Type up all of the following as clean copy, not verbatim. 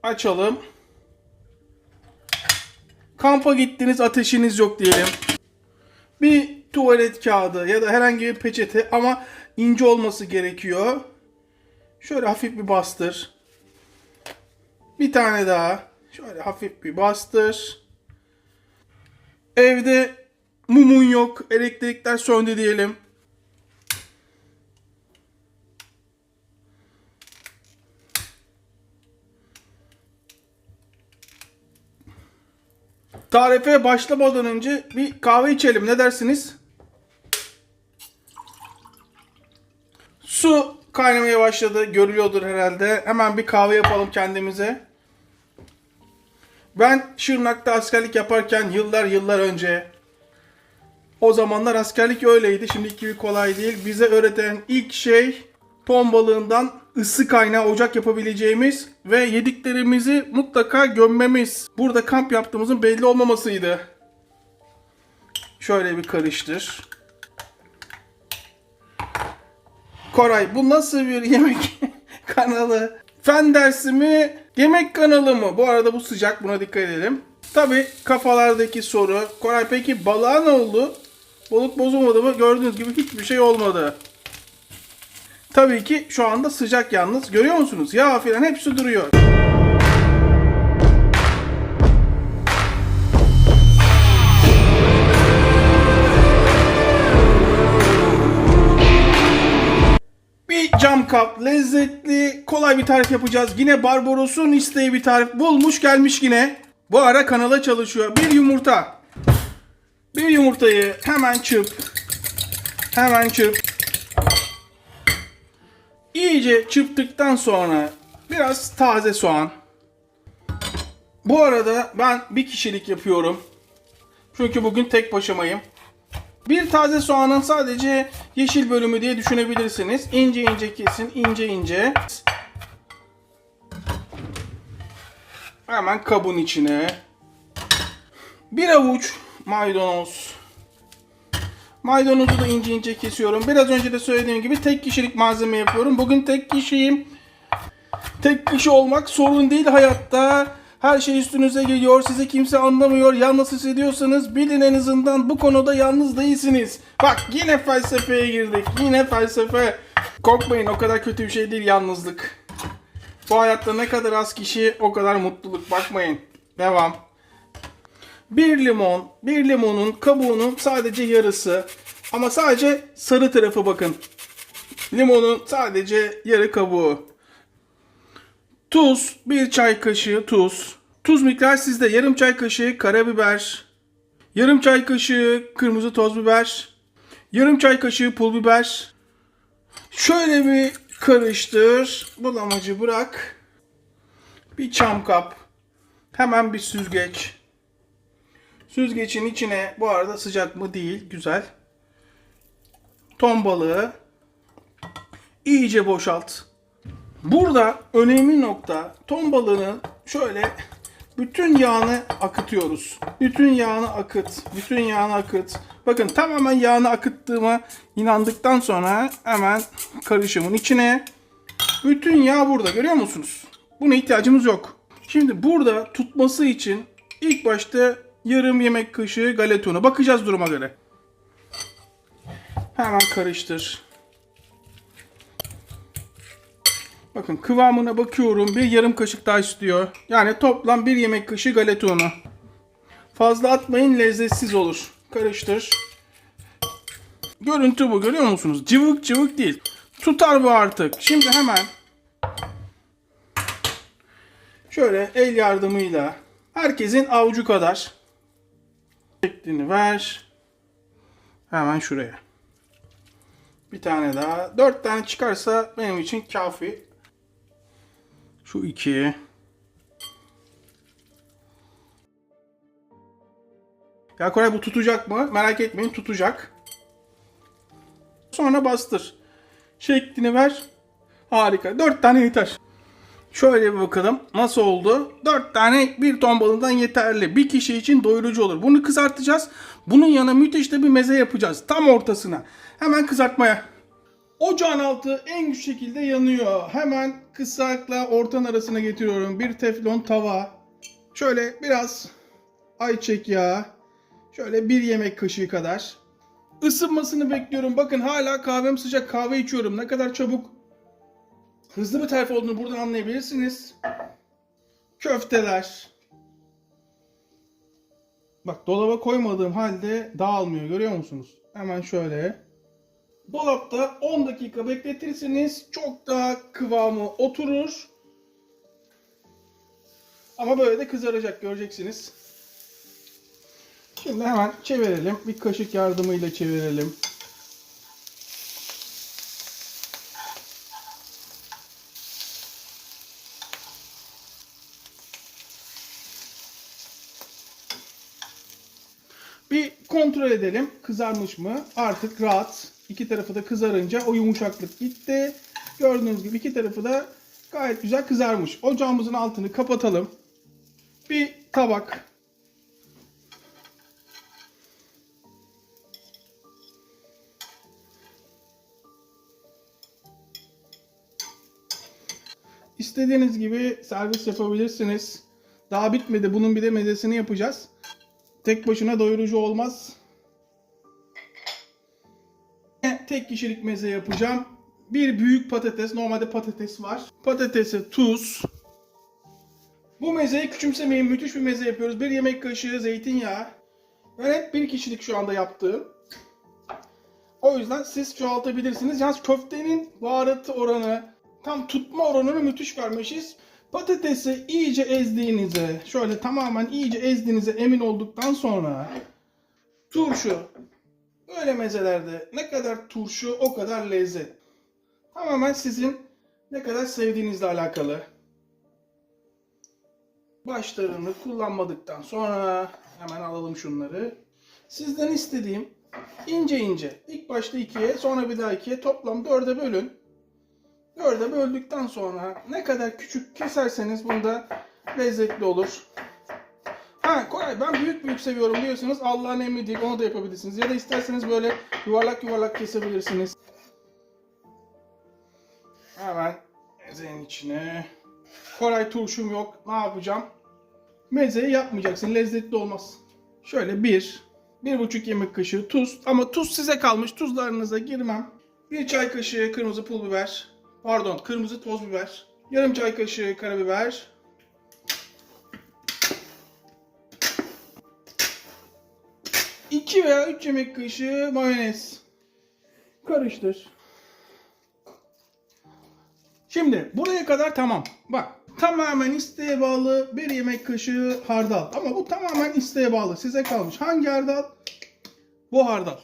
Açalım. Kampa gittiniz, ateşiniz yok diyelim. Bir tuvalet kağıdı ya da herhangi bir peçete ama ince olması gerekiyor. Şöyle hafif bir bastır. Bir tane daha. Şöyle hafif bir bastır. Evde mumun yok, elektrikler söndü diyelim. Tarife başlamadan önce bir kahve içelim. Ne dersiniz? Su kaynamaya başladı. Görülüyordur herhalde. Hemen bir kahve yapalım kendimize. Ben Şırnak'ta askerlik yaparken yıllar önce, o zamanlar askerlik öyleydi. Şimdiki gibi kolay değil. Bize öğreten ilk şey ton balığından ısı kaynağı ocak yapabileceğimiz ve yediklerimizi mutlaka gömmemiz. Burada kamp yaptığımızın belli olmamasıydı. Şöyle bir karıştır. Koray, bu nasıl bir yemek kanalı? Fen dersi mi? Yemek kanalı mı? Bu arada bu sıcak, buna dikkat edelim. Tabii kafalardaki soru. Koray, peki balığa ne oldu? Balık bozulmadı mı? Gördüğünüz gibi hiçbir şey olmadı. Tabii ki şu anda sıcak yalnız. Görüyor musunuz? Yağ filan hepsi duruyor. Bir cam kap, lezzetli, kolay bir tarif yapacağız. Yine Barbaros'un isteği bir tarif bulmuş gelmiş yine. Bu ara kanala çalışıyor. Bir yumurta. Bir yumurtayı hemen çırp. Hemen çırp. İyice çırptıktan sonra biraz taze soğan. Bu arada ben bir kişilik yapıyorum. Çünkü bugün tek başımayım. Bir taze soğanın sadece yeşil bölümü diye düşünebilirsiniz. İnce ince kesin, ince ince. Hemen kabın içine. Bir avuç maydanoz. Maydanozu da ince ince kesiyorum. Biraz önce de söylediğim gibi tek kişilik malzeme yapıyorum. Bugün tek kişiyim. Tek kişi olmak sorun değil hayatta. Her şey üstünüze geliyor. Sizi kimse anlamıyor. Yalnız hissediyorsanız bilin, en azından bu konuda yalnız değilsiniz. Bak, yine felsefeye girdik. Yine felsefe. Korkmayın, o kadar kötü bir şey değil yalnızlık. Bu hayatta ne kadar az kişi o kadar mutluluk. Bakmayın. Devam. Bir limon. Bir limonun kabuğunun sadece yarısı. Ama sadece sarı tarafı bakın. Limonun sadece yarı kabuğu. Tuz. Bir çay kaşığı tuz. Tuz miktarı sizde. Yarım çay kaşığı karabiber. Yarım çay kaşığı kırmızı toz biber. Yarım çay kaşığı pul biber. Şöyle bir karıştır. Bulamacı bırak. Bir çam kap. Hemen bir süzgeç. Süzgecin içine, bu arada sıcak mı değil, güzel. Ton balığı iyice boşalt. Burada önemli nokta, ton balığının şöyle bütün yağını akıtıyoruz. Bütün yağını akıt, bütün yağını akıt. Bakın, tamamen yağını akıttığıma inandıktan sonra hemen karışımın içine. Bütün yağ burada, görüyor musunuz? Buna ihtiyacımız yok. Şimdi burada tutması için ilk başta yarım yemek kaşığı galeta unu. Bakacağız duruma göre. Hemen karıştır. Bakın, kıvamına bakıyorum. Bir yarım kaşık daha istiyor. Yani toplam bir yemek kaşığı galeta unu. Fazla atmayın, lezzetsiz olur. Karıştır. Görüntü bu, görüyor musunuz? Cıvık cıvık değil. Tutar bu artık. Şimdi hemen şöyle el yardımıyla herkesin avucu kadar şeklini ver. Hemen şuraya. Bir tane daha. 4 tane çıkarsa benim için kafi. Şu 2. Ya Koray, bu tutacak mı? Merak etmeyin, tutacak. Sonra bastır. Şeklini ver. Harika. 4 tane yeter. Şöyle bir bakalım. Nasıl oldu? 4 tane bir ton balığından yeterli. Bir kişi için doyurucu olur. Bunu kızartacağız. Bunun yanına müthiş de bir meze yapacağız. Tam ortasına. Hemen kızartmaya. Ocağın altı en güçlü şekilde yanıyor. Hemen kısakla ortanın arasına getiriyorum. Bir teflon tava. Şöyle biraz ayçiçek yağı. Şöyle bir yemek kaşığı kadar. Isınmasını bekliyorum. Bakın hala kahvem sıcak, kahve içiyorum. Ne kadar çabuk, hızlı bir tarif olduğunu buradan anlayabilirsiniz. Köfteler. Bak, dolaba koymadığım halde dağılmıyor, görüyor musunuz? Hemen şöyle. Dolapta 10 dakika bekletirsiniz. Çok daha kıvamı oturur. Ama böyle de kızaracak, göreceksiniz. Şimdi hemen çevirelim. Bir kaşık yardımıyla çevirelim. Bir kontrol edelim. Kızarmış mı? Artık rahat. İki tarafı da kızarınca o yumuşaklık gitti. Gördüğünüz gibi iki tarafı da gayet güzel kızarmış. Ocağımızın altını kapatalım. Bir tabak. İstediğiniz gibi servis yapabilirsiniz. Daha bitmedi. Bunun bir de mezesini yapacağız. Tek başına doyurucu olmaz. Tek kişilik meze yapacağım. Bir büyük patates. Normalde patates var. Patatese tuz. Bu mezeyi küçümsemeyin. Müthiş bir meze yapıyoruz. Bir yemek kaşığı zeytinyağı. Ben hep bir kişilik şu anda yaptığım. O yüzden siz çoğaltabilirsiniz. Yalnız köftenin baharatı oranı, tam tutma oranını müthiş vermişiz. Patatesi iyice ezdiğinize, şöyle tamamen iyice ezdiğinize emin olduktan sonra turşu. Böyle mezelerde ne kadar turşu o kadar lezzet. Tamamen sizin ne kadar sevdiğinizle alakalı. Başlarını kullanmadıktan sonra hemen alalım şunları. Sizden istediğim ince ince. İlk başta ikiye, sonra bir daha ikiye, toplam dörde bölün. Dörde böldükten sonra ne kadar küçük keserseniz bunda lezzetli olur. Ha Koray, ben büyük büyük seviyorum diyorsanız Allah'ın emri değil, onu da yapabilirsiniz. Ya da isterseniz böyle yuvarlak yuvarlak kesebilirsiniz. Hemen mezenin içine. Koray, turşum yok, ne yapacağım? Mezeyi yapmayacaksın, lezzetli olmaz. Şöyle bir buçuk yemek kaşığı tuz. Ama tuz size kalmış, tuzlarınıza girmem. Bir çay kaşığı kırmızı pul biber. Pardon, kırmızı toz biber. Yarım çay kaşığı karabiber. 2 veya 3 yemek kaşığı mayonez. Karıştır. Şimdi buraya kadar tamam. Bak, tamamen isteğe bağlı bir yemek kaşığı hardal. Ama bu tamamen isteğe bağlı. Size kalmış. Hangi hardal? Bu hardal.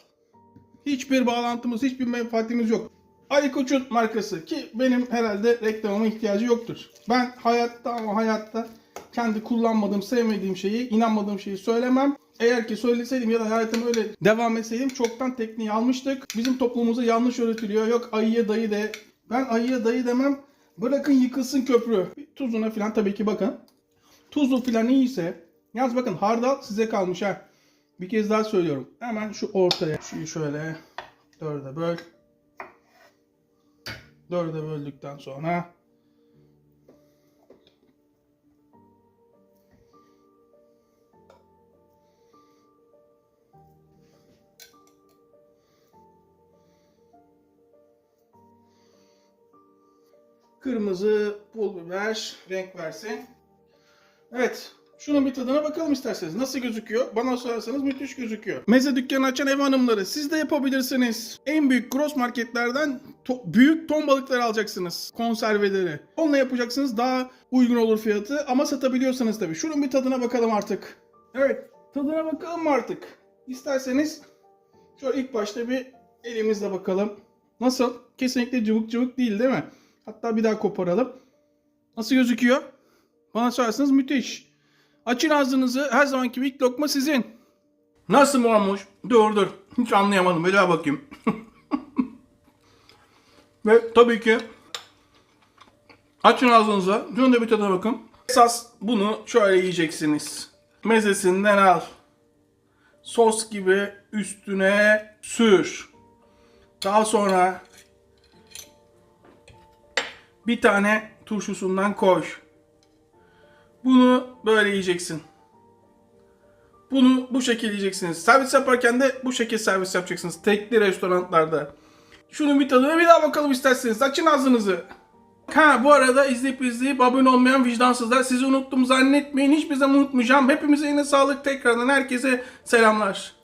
Hiçbir bağlantımız, hiçbir menfaatimiz yok. Ali Koç'un markası, ki benim herhalde reklamıma ihtiyacı yoktur. Ben hayatta kendi kullanmadığım, sevmediğim şeyi, inanmadığım şeyi söylemem. Eğer ki söyleseydim ya da hayatıma öyle devam etseydim çoktan tekniği almıştık. Bizim toplumumuzda yanlış öğretiliyor. Yok ayıya dayı de. Ben ayıya dayı demem. Bırakın yıkılsın köprü. Tuzuna falan tabii ki bakın. Tuzu falan iyiyse. Yalnız bakın, hardal size kalmış ha. Bir kez daha söylüyorum. Hemen şu ortaya. Şunu şöyle dörde böl. Dörde böldükten sonra kırmızı pul biber renk versin. Evet. Şunun bir tadına bakalım isterseniz. Nasıl gözüküyor? Bana sorarsanız müthiş gözüküyor. Meze dükkanı açan ev hanımları, siz de yapabilirsiniz. En büyük gross marketlerden büyük ton balıkları alacaksınız. Konserveleri. Onunla yapacaksınız. Daha uygun olur fiyatı. Ama satabiliyorsanız tabii. Şunun bir tadına bakalım artık. Evet. Tadına bakalım artık. İsterseniz şöyle ilk başta bir elimizle bakalım. Nasıl? Kesinlikle cıvık cıvık değil mi? Hatta bir daha koparalım. Nasıl gözüküyor? Bana sorarsanız müthiş. Açın ağzınızı. Her zamanki gibi ilk lokma sizin. Nasıl olmuş? Dur. Hiç anlayamadım. Bir daha bakayım. Ve tabii ki açın ağzınıza. Şunun da bir tadına bakın. Esas bunu şöyle yiyeceksiniz. Mezesinden al. Sos gibi üstüne sür. Daha sonra Bir tane turşusundan koy. Bunu böyle yiyeceksin. Bunu bu şekilde yiyeceksiniz. Servis yaparken de bu şekilde servis yapacaksınız. Tekli restoranlarda. Şunun bir tadına bir daha bakalım isterseniz. Açın ağzınızı. Ha, bu arada izleyip abone olmayan vicdansızlar, sizi unuttum zannetmeyin. Hiçbir zaman unutmayacağım. Hepimize yine sağlık, tekrardan herkese selamlar.